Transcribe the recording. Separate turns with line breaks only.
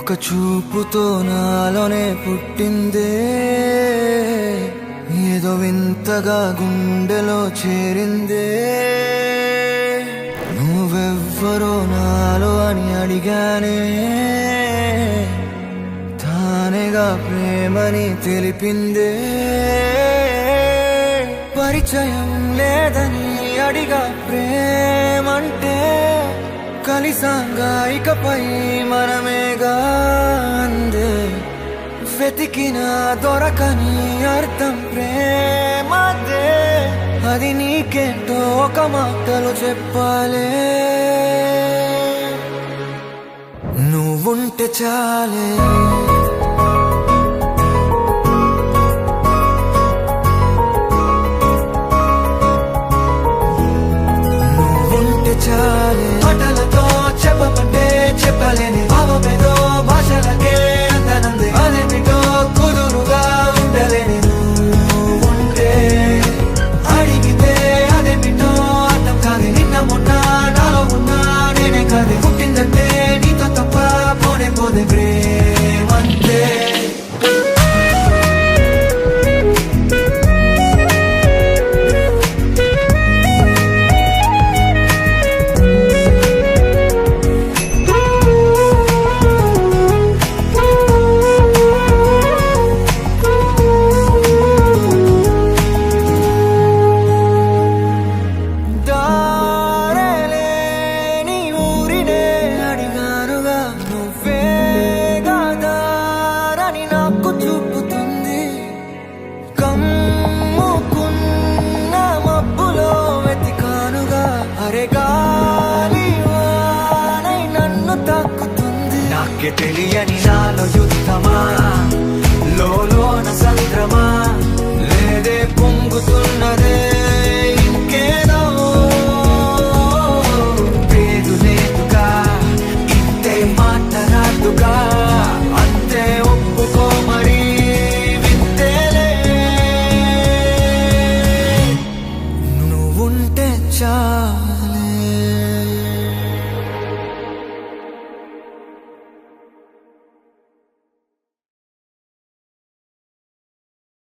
ఒక చూపుతో నాలోనే పుట్టిందే, ఏదో వింతగా గుండెలో చేరిందే. నువ్వెవ్వరో నాలో అని అడిగానే, తానేగా ప్రేమని తెలిపిందే. పరిచయం లేదని అడిగా ప్రేమంటే, కలిసాంగా ఇకపై మనమేగా అందే. వెతికినా దొరకని అర్థం ప్రేమదే, అది నీకేంటో ఒక మాటలో చెప్పాలే. నువ్వుంటే చాలే, నువ్వుంటే చాలే. మాటలతో చెప్పమంటే చెప్పలేని భావమేదో భాషలకే అందనంది. అదేమిటో కుదురుగా ఉండలేని నువ్వుంటే, అడిగితే అదేమిటో అర్థం కాదు. నిన్న మొన్న నాలో ఉన్నా నేనే కాదు. పుట్టిందంటే నీతో తప్ప పోనే పోదే ప్రేమంతే. తెలియని నాలో